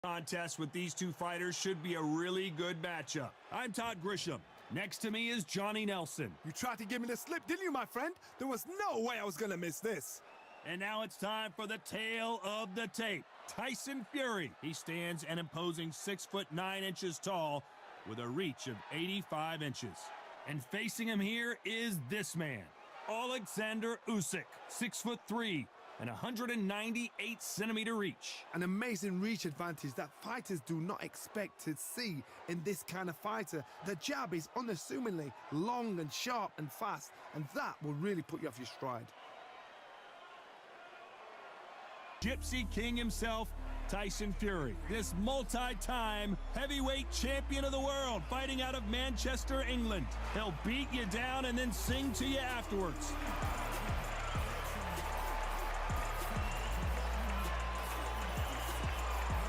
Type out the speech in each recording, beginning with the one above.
Contest with these two fighters should be a really good matchup. I'm Todd Grisham. Next to me is Johnny Nelson. You tried to give me the slip, didn't you, my friend? There was no way I was gonna miss this. And now it's time for the tale of the tape. Tyson Fury. He stands an imposing 6'9" tall with a reach of 85 inches. And facing him here is this man, Oleksandr Usyk, 6'3" and 198-centimeter reach. An amazing reach advantage that fighters do not expect to see in this kind of fighter. The jab is unassumingly long and sharp and fast, and that will really put you off your stride. Gypsy King himself, Tyson Fury, this multi-time heavyweight champion of the world, fighting out of Manchester, England. He'll beat you down and then sing to you afterwards.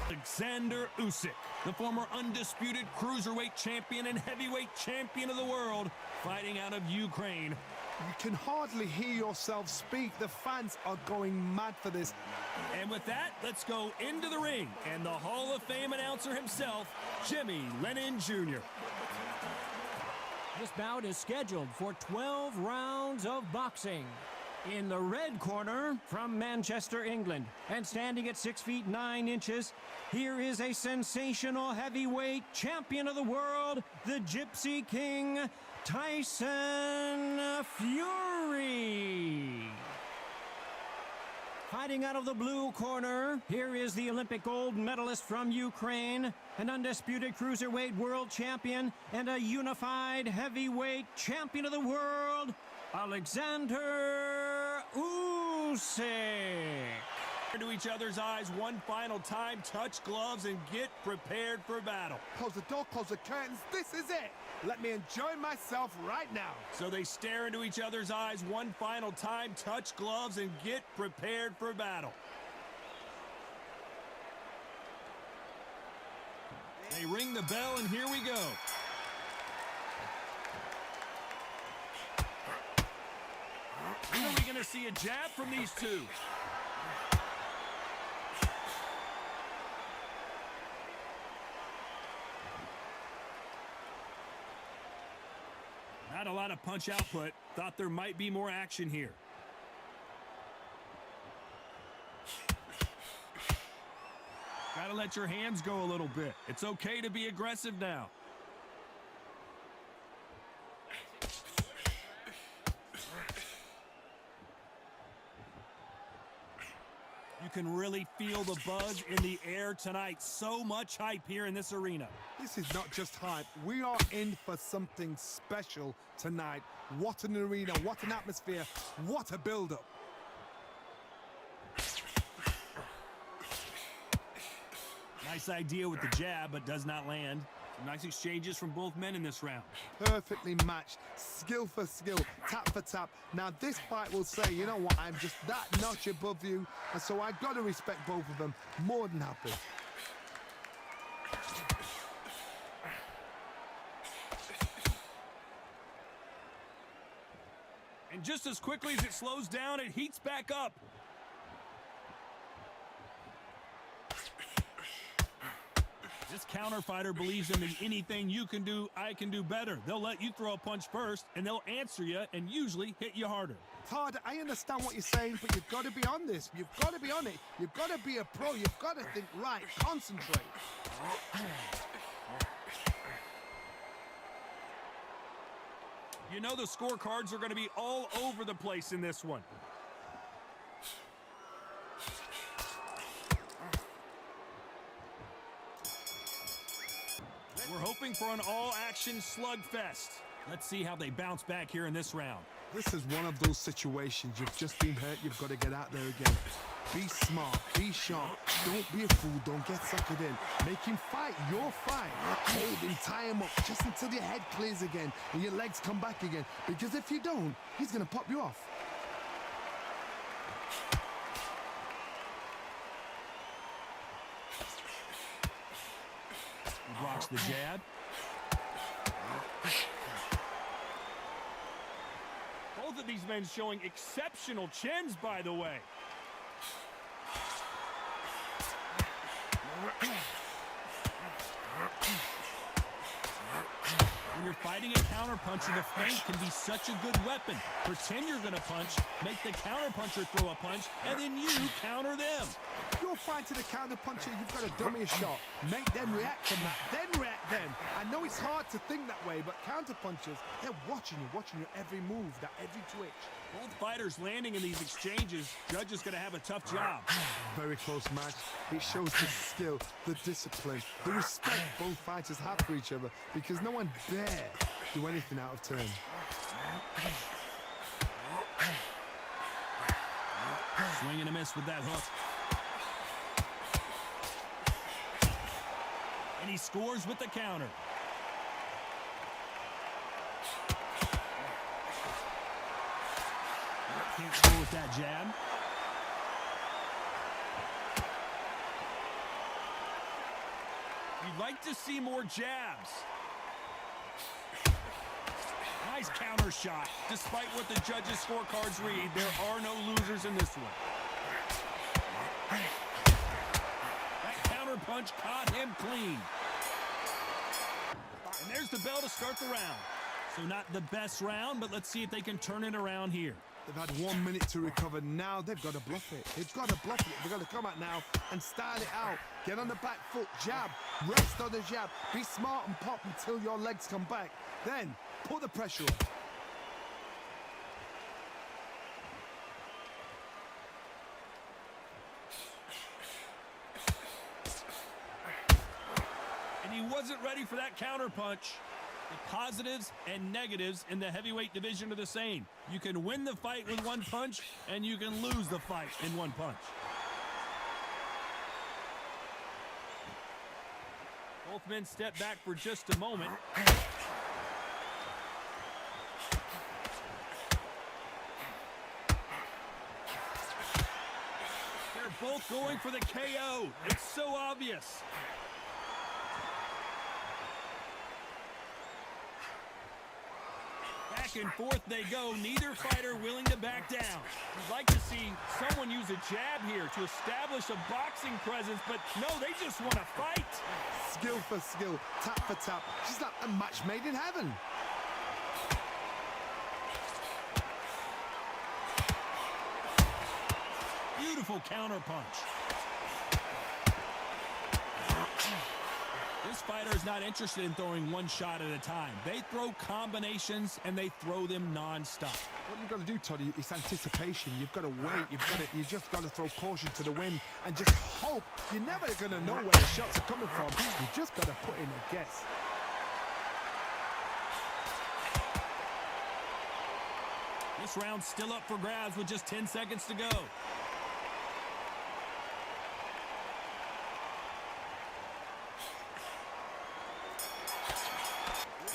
Oleksandr Usyk, the former undisputed cruiserweight champion and heavyweight champion of the world, fighting out of Ukraine. You can hardly hear yourself speak. The fans are going mad for this. And with that, let's go into the ring and the Hall of Fame announcer himself, Jimmy Lennon Jr. This bout is scheduled for 12 rounds of boxing. In the red corner, from Manchester, England, and standing at 6'9", here is a sensational heavyweight champion of the world, the Gypsy King, Tyson Fury. Fighting out of the blue corner, here is the Olympic gold medalist from Ukraine, an undisputed cruiserweight world champion, and a unified heavyweight champion of the world, Oleksandr Usyk. Into each other's eyes one final time, touch gloves, and get prepared for battle. Close the door, close the curtains. This is it. Let me enjoy myself right now. So they stare into each other's eyes one final time, touch gloves, and get prepared for battle. They ring the bell, and here we go. When are we going to see a jab from these two? Not a lot of punch output. Thought there might be more action here. Gotta let your hands go a little bit. It's okay to be aggressive now. You can really feel the buzz in the air tonight. So much hype here in this arena. This is not just hype. We are in for something special tonight. What an arena, what an atmosphere, what a build-up. Nice idea with the jab, but does not land. Some nice exchanges from both men in this round. Perfectly matched, skill for skill, tap for tap. Now this fight will say, you know what, I'm just that notch above you, and so I've got to respect both of them. More than happy. And just as quickly as it slows down, it heats back up. This counter fighter believes in the anything you can do, I can do better. They'll let you throw a punch first, and they'll answer you and usually hit you harder. Todd, I understand what you're saying, but you've got to be on this. You've got to be on it. You've got to be a pro. You've got to think right. Concentrate. You know the scorecards are going to be all over the place in this one. We're hoping for an all-action slugfest. Let's see how they bounce back here in this round. This is one of those situations. You've just been hurt. You've got to get out there again. Be smart. Be sharp. Don't be a fool. Don't get suckered in. Make him fight your fight. Hold him. Tie him up just until your head clears again and your legs come back again. Because if you don't, he's going to pop you off. He blocks the jab. Both of these men showing exceptional chins, by the way. you're fighting a counterpuncher, the feint can be such a good weapon. Pretend you're going to punch, make the counterpuncher throw a punch, and then you counter them. You're fighting a counterpuncher, you've got to dummy a shot. Make them react from that, then react then. I know it's hard to think that way, but counterpunchers, they're watching your every move, that every twitch. Both fighters landing in these exchanges, judges going to have a tough job. Very close match. It shows the skill, the discipline, the respect both fighters have for each other, because no one dare do anything out of turn. Swing and a miss with that hook. And he scores with the counter. Can't score with that jab. You'd like to see more jabs. Nice counter shot. Despite what the judges' scorecards read, there are no losers in this one. That counter punch caught him clean. And there's the bell to start the round. So not the best round, but let's see if they can turn it around here. They've had 1 minute to recover. Now they've got to bluff it. They've got to bluff it. They've got to come out now and style it out. Get on the back foot, jab, rest on the jab. Be smart and pop until your legs come back. Then put the pressure on. And he wasn't ready for that counter punch. The positives and negatives in the heavyweight division are the same. You can win the fight with one punch, and you can lose the fight in one punch. Both men step back for just a moment. They're both going for the KO. It's so obvious. Back and forth they go, neither fighter willing to back down. You'd like to see someone use a jab here to establish a boxing presence, but no, they just want to fight. Skill for skill, tap for tap. Just like a match made in heaven. Beautiful counter punch. This fighter is not interested in throwing one shot at a time. They throw combinations and they throw them non-stop. What you've got to do, Toddy, is anticipation. You've got to wait. You just got to throw caution to the wind and just hope. You're never going to know where the shots are coming from. You just got to put in a guess. This round's still up for grabs with just 10 seconds to go.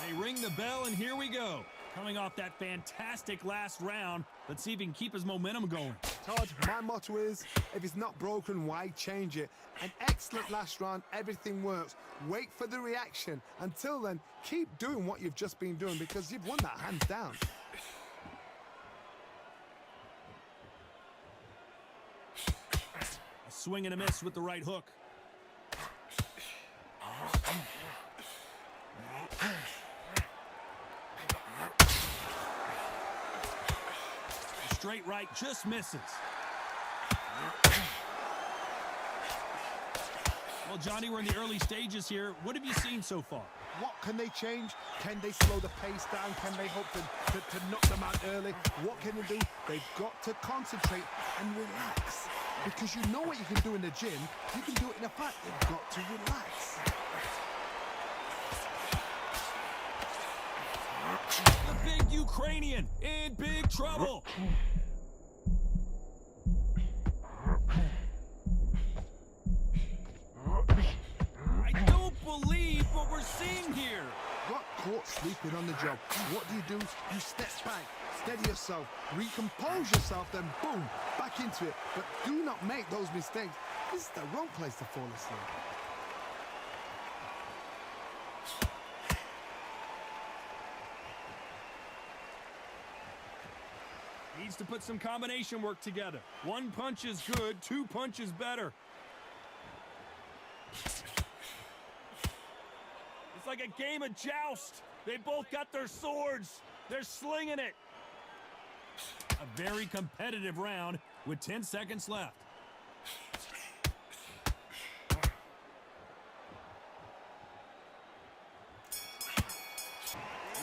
They ring the bell, and here we go. Coming off that fantastic last round, let's see if he can keep his momentum going. Todd, my motto is, if it's not broken, why change it? An excellent last round, everything works. Wait for the reaction. Until then, keep doing what you've just been doing, because you've won that hands down. A swing and a miss with the right hook. Straight right just misses. Well, Johnny, we're in the early stages here. What have you seen so far? What can they change? Can they slow the pace down? Can they hope to knock them out early? What can they do? They've got to concentrate and relax. Because you know what you can do in the gym. You can do it in a fight. They've got to relax. The big Ukrainian in big trouble. I don't believe what we're seeing here. Got caught sleeping on the job. What do? You step back, steady yourself, recompose yourself, then boom, back into it. But do not make those mistakes. This is the wrong place to fall asleep. Needs to put some combination work together. One punch is good, two punches better. It's like a game of joust. They both got their swords. They're slinging it. A very competitive round with 10 seconds left.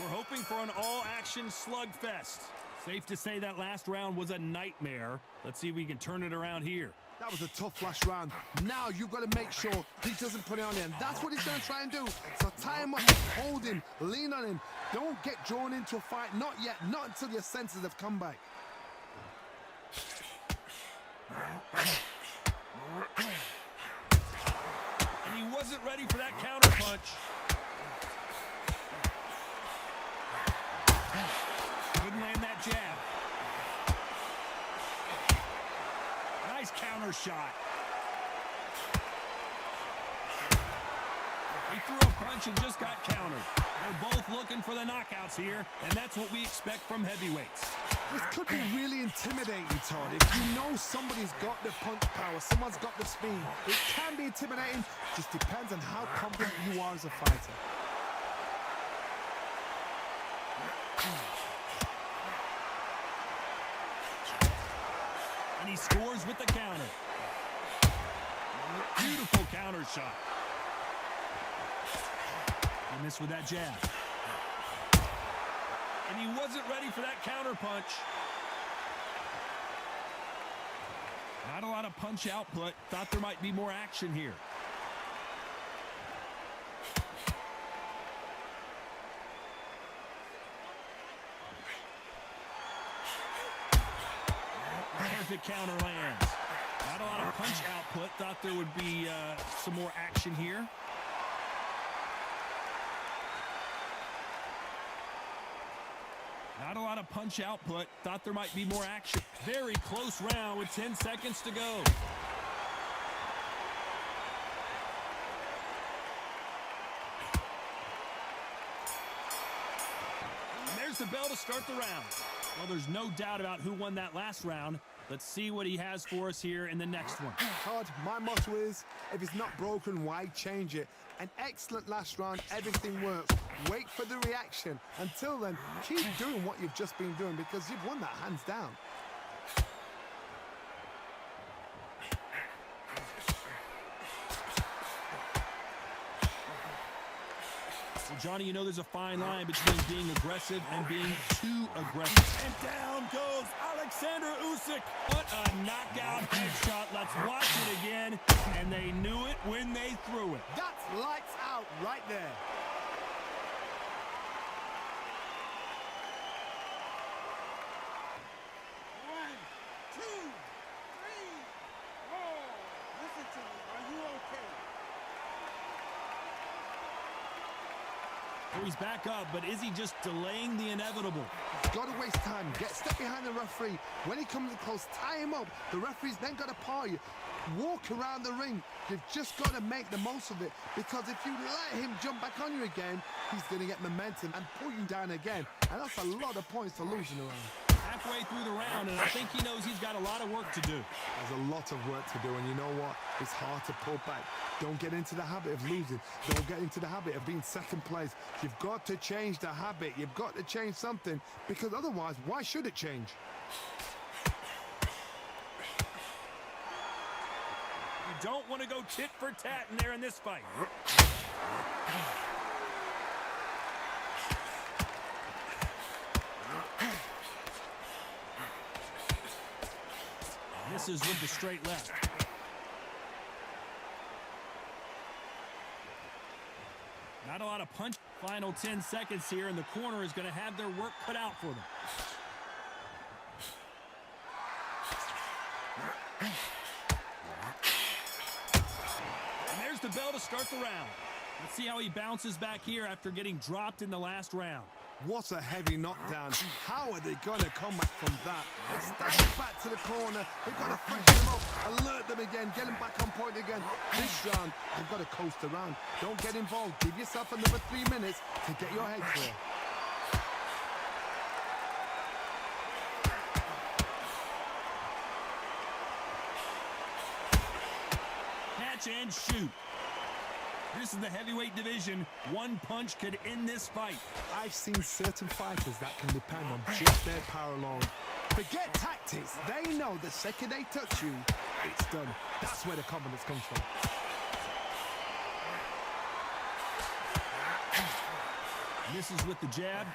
We're hoping for an all-action slugfest. Safe to say that last round was a nightmare. Let's see if we can turn it around here. That was a tough last round. Now you've got to make sure he doesn't put it on him. That's what he's going to try and do. So tie him up, hold him, lean on him. Don't get drawn into a fight. Not yet. Not until your senses have come back. And he wasn't ready for that counter punch. Couldn't land that jab. Nice counter shot. He threw a punch and just got countered. They're both looking for the knockouts here, and that's what we expect from heavyweights. This could be really intimidating, Todd. If you know somebody's got the punch power, someone's got the speed, it can be intimidating. Just depends on how confident you are as a fighter. And he scores with the counter. Beautiful counter shot. He missed with that jab. And he wasn't ready for that counter punch. Not a lot of punch output. Thought there might be more action here. Perfect counter lands. Not a lot of punch output. Thought there would be some more action here. Not a lot of punch output. Thought there might be more action. Very close round with 10 seconds to go. And there's the bell to start the round. Well, there's no doubt about who won that last round. Let's see what he has for us here in the next one. Todd, my motto is, if it's not broken, why change it? An excellent last round, everything works. Wait for the reaction. Until then, keep doing what you've just been doing because you've won that hands down. Well, Johnny, you know there's a fine line between being aggressive and being too aggressive. And down goes Oleksandr Usyk. What a knockout headshot. Let's watch it again. And they knew it when they threw it. That's lights out right there. One, two, three, four. Listen to me. Are you okay? So he's back up, but is he just delaying the inevitable? Got to waste time. Step behind the referee. When he comes in close, tie him up. The referee's then got to paw you. Walk around the ring. You've just got to make the most of it. Because if you let him jump back on you again, he's going to get momentum and pull you down again. And that's a lot of points to losing around. Halfway through the round, and I think he knows he's got a lot of work to do. There's a lot of work to do, and you know what? It's hard to pull back. Don't get into the habit of losing. Don't get into the habit of being second place. You've got to change the habit. You've got to change something, because otherwise, why should it change? You don't want to go tit for tat in there in this fight. Misses with the straight left. Not a lot of punch. Final 10 seconds here, and the corner is going to have their work cut out for them. And there's the bell to start the round. Let's see how he bounces back here after getting dropped in the last round. What a heavy knockdown. How are they going to come back from that? Step it back to the corner. They've got to freshen them up, alert them again, get them back on point again. This round, they've got to coast around. Don't get involved. Give yourself another 3 minutes to get your head clear. Catch and shoot. This is the heavyweight division. One punch could end this fight. I've seen certain fighters that can depend on just their power alone. Forget tactics. They know the second they touch you, it's done. That's where the confidence comes from. Misses with the jab.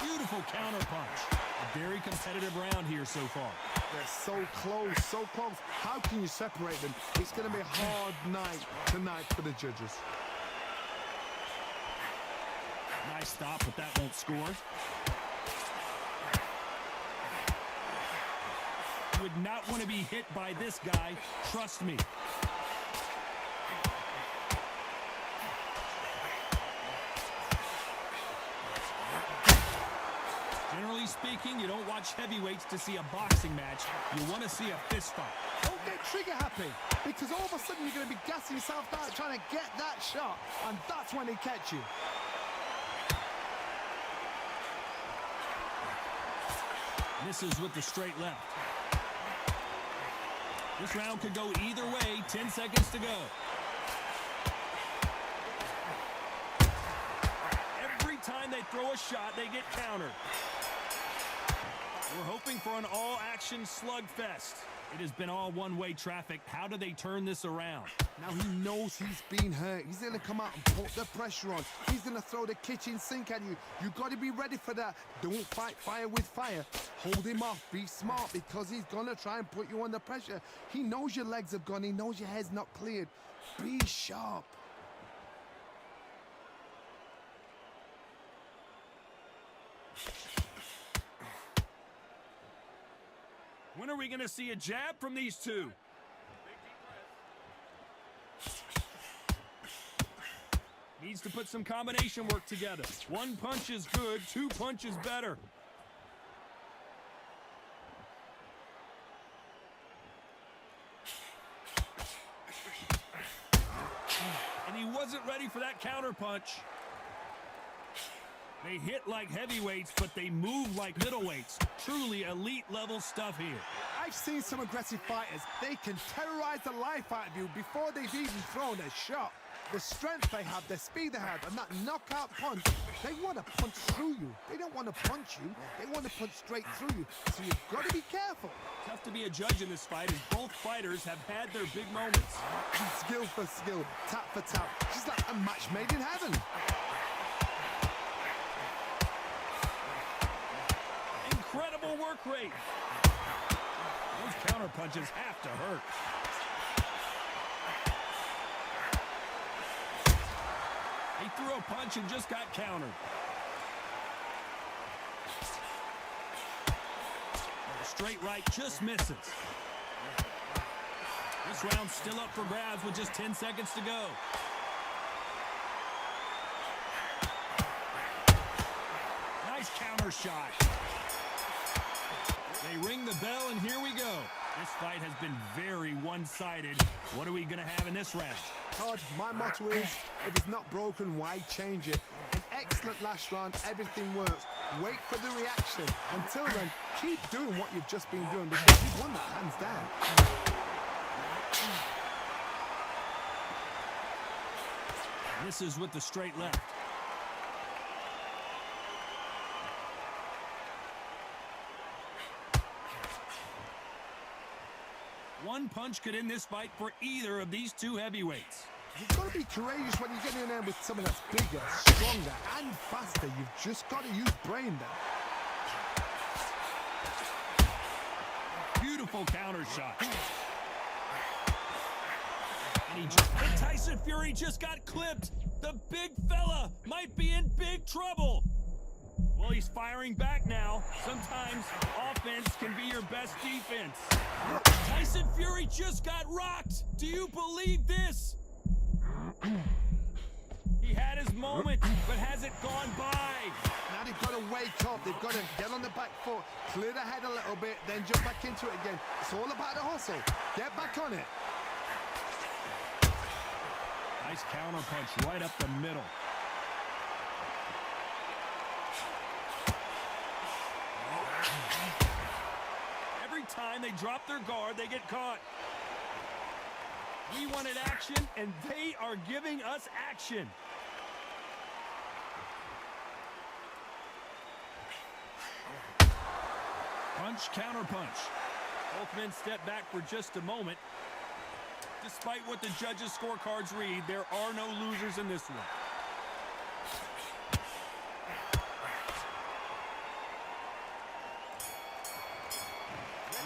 Beautiful counter punch. A very competitive round here so far. They're so close, so close. How can you separate them? It's going to be a hard night tonight for the judges. Nice stop, but that won't score. Would not want to be hit by this guy. Trust me. Generally speaking, you don't watch heavyweights to see a boxing match. You want to see a fist fight. Don't get trigger happy, because all of a sudden you're going to be gassing yourself out trying to get that shot, and that's when they catch you. Misses with the straight left. This round could go either way. 10 seconds to go. Every time they throw a shot, they get countered. We're hoping for an all-action slugfest. It has been all one-way traffic. How do they turn this around? Now he knows he's been hurt. He's going to come out and put the pressure on. He's going to throw the kitchen sink at you. You've got to be ready for that. Don't fight fire with fire. Hold him off. Be smart, because he's going to try and put you under pressure. He knows your legs have gone. He knows your head's not cleared. Be sharp. When are we going to see a jab from these two? Needs to put some combination work together. One punch is good, two punches better. And he wasn't ready for that counter punch. They hit like heavyweights, but they move like middleweights. Truly elite level stuff here. I've seen some aggressive fighters. They can terrorize the life out of you before they've even thrown a shot. The strength they have, the speed they have, and that knockout punch, they want to punch through you. They don't want to punch you. They want to punch straight through you. So you've got to be careful. Tough to be a judge in this fight, as both fighters have had their big moments. Skill for skill, tap for tap. Just like a match made in heaven. Incredible work rate. Those counter punches have to hurt. He threw a punch and just got countered. The straight right just misses. This round's still up for grabs with just 10 seconds to go. Nice counter shot. They ring the bell, and here we go. This fight has been very one-sided. What are we going to have in this round? Todd, my motto is, if it's not broken, why change it? An excellent last round, everything works. Wait for the reaction. Until then, keep doing what you've just been doing, because you've won that hands down. Misses with the straight left. One punch could end this fight for either of these two heavyweights. You've got to be courageous when you get in there with someone that's bigger, stronger, and faster. You've just got to use brain there. Beautiful counter shot. And Tyson Fury just got clipped. The big fella might be in big trouble. Well, he's firing back now. Sometimes offense can be your best defense. Tyson Fury just got rocked. Do you believe this? He had his moment, but has it gone by? Now they've got to wake up. They've got to get on the back foot, clear the head a little bit, then jump back into it again. It's all about the hustle. Get back on it. Nice counter punch right up the middle. time they drop their guard, they get caught. We wanted action, and they are giving us action. Punch, counter punch. Both men step back for just a moment. Despite what the judges' scorecards read, there are no losers in this one.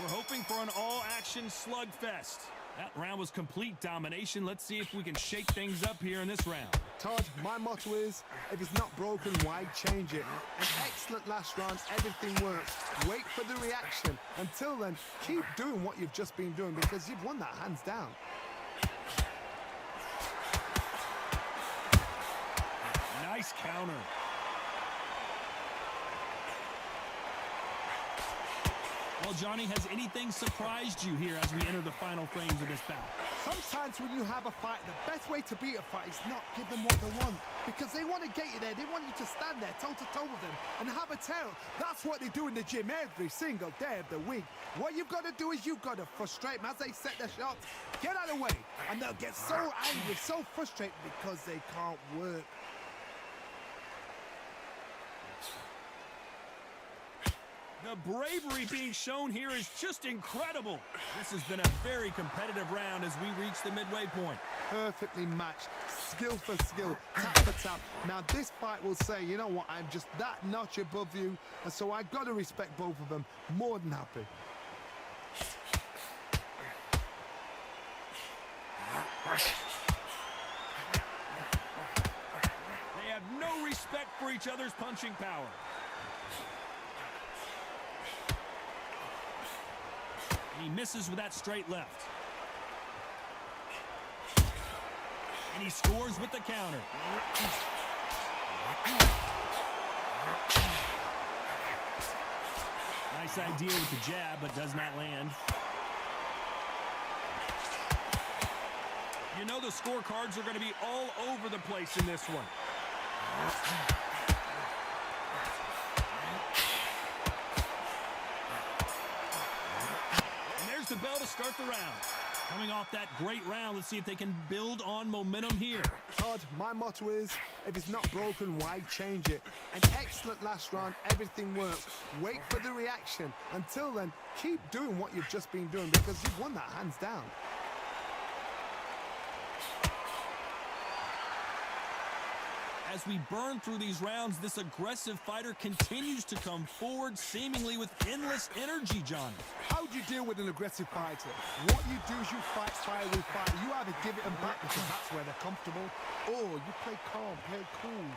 We're hoping for an all-action slugfest. That round was complete domination. Let's see if we can shake things up here in this round. Todd, my motto is, if it's not broken, why change it? An excellent last round, everything works. Wait for the reaction. Until then, keep doing what you've just been doing because you've won that hands down. Nice counter. Well, Johnny, has anything surprised you here as we enter the final frames of this bout? Sometimes when you have a fight, the best way to beat a fight is not give them what they want. Because they want to get you there. They want you to stand there toe-to-toe with them and have a tail. That's what they do in the gym every single day of the week. What you've got to do is you've got to frustrate them as they set their shots. Get out of the way. And they'll get so angry, so frustrated because they can't work. The bravery being shown here is just incredible. This has been a very competitive round as we reach the midway point. Perfectly matched, skill for skill, tap for tap. Now this fight will say, you know what, I'm just that notch above you, and so I've got to respect both of them. More than happy. They have no respect for each other's punching power. He misses with that straight left. And he scores with the counter. Nice idea with the jab, but does not land. You know the scorecards are going to be all over the place in this one. The bell to start the round. Coming off that great round, let's see if they can build on momentum here. Todd, my motto is, if it's not broken, why change it? An excellent last round, everything works. Wait for the reaction. Until then, keep doing what you've just been doing because you've won that hands down. As we burn through these rounds, this aggressive fighter continues to come forward, seemingly with endless energy, Johnny. How do you deal with an aggressive fighter? What you do is you fight fire with fire. You either give it them back because that's where they're comfortable, or you play calm, play cool.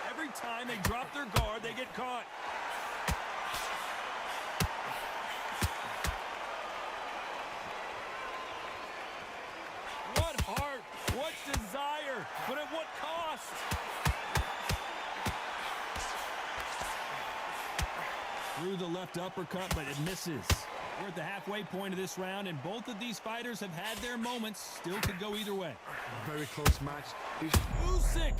Every time they drop their guard, they get caught. What heart, what desire, but at what cost? Through the left uppercut, but it misses. We're at the halfway point of this round, and both of these fighters have had their moments. Still could go either way. Very close match. Usyk!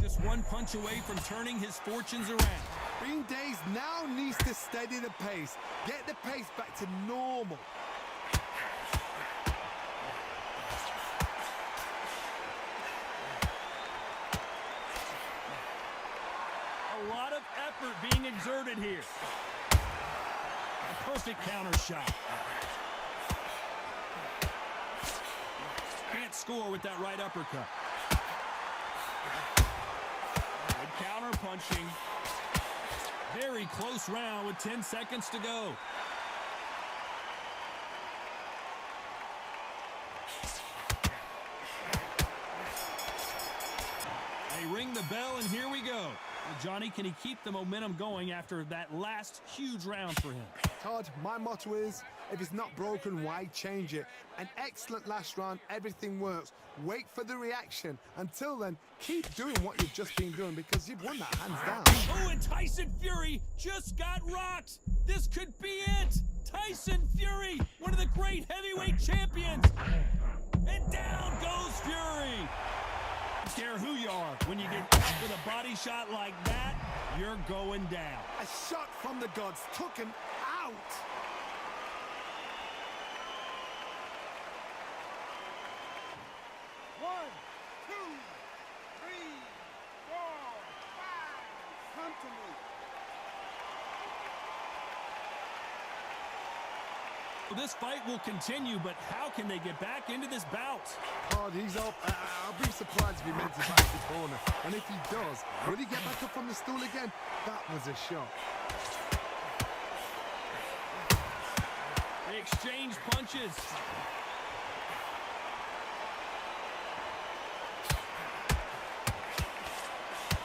Just one punch away from turning his fortunes around. Green Days now needs to steady the pace. Get the pace back to normal. A lot of effort being exerted here. A perfect counter shot. Can't score with that right uppercut. Good counter punching. Very close round with 10 seconds to go. They ring the bell, and here we go. Well, Johnny, can he keep the momentum going after that last huge round for him? Todd, my motto is, if it's not broken, why change it? An excellent last round, everything works. Wait for the reaction. Until then, keep doing what you've just been doing because you've won that hands down. Oh, and Tyson Fury just got rocked. This could be it. Tyson Fury, one of the great heavyweight champions. And down goes Fury. don't care who you are. When you get caught with a body shot like that, you're going down. A shot from the gods took him out. One, two, three, four, five. Come to me. This fight will continue, but how can they get back into this bout? Oh, he's up. I'll be surprised if he makes it back to the corner. And if he does, will he get back up from the stool again? That was a shot. They exchange punches.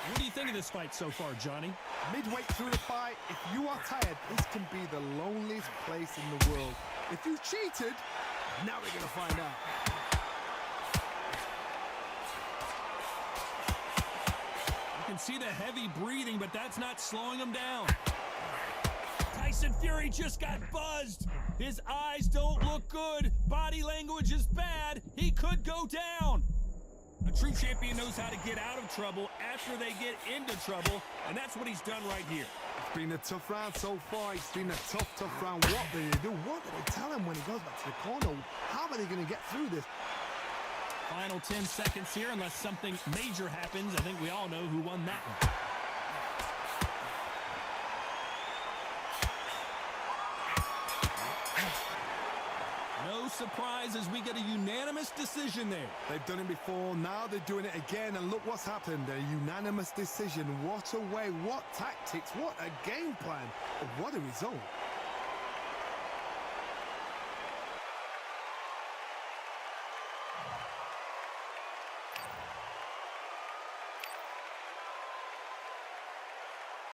What do you think of this fight so far, Johnny? Midway through the fight, if you are tired, this can be the loneliest place in the world. If you cheated, now we're going to find out. You can see the heavy breathing, but that's not slowing him down. Tyson Fury just got buzzed. His eyes don't look good. Body language is bad. He could go down. A true champion knows how to get out of trouble after they get into trouble, and that's what he's done right here. It's been a tough round so far. It's been a tough round. What do they do? What do they tell him when he goes back to the corner? How are they going to get through this? Final 10 seconds here, unless something major happens. I think we all know who won that one. No surprise as we get a unanimous decision there. They've done it before, now they're doing it again, and look what's happened. A unanimous decision. What a way, what tactics, what a game plan. What a result.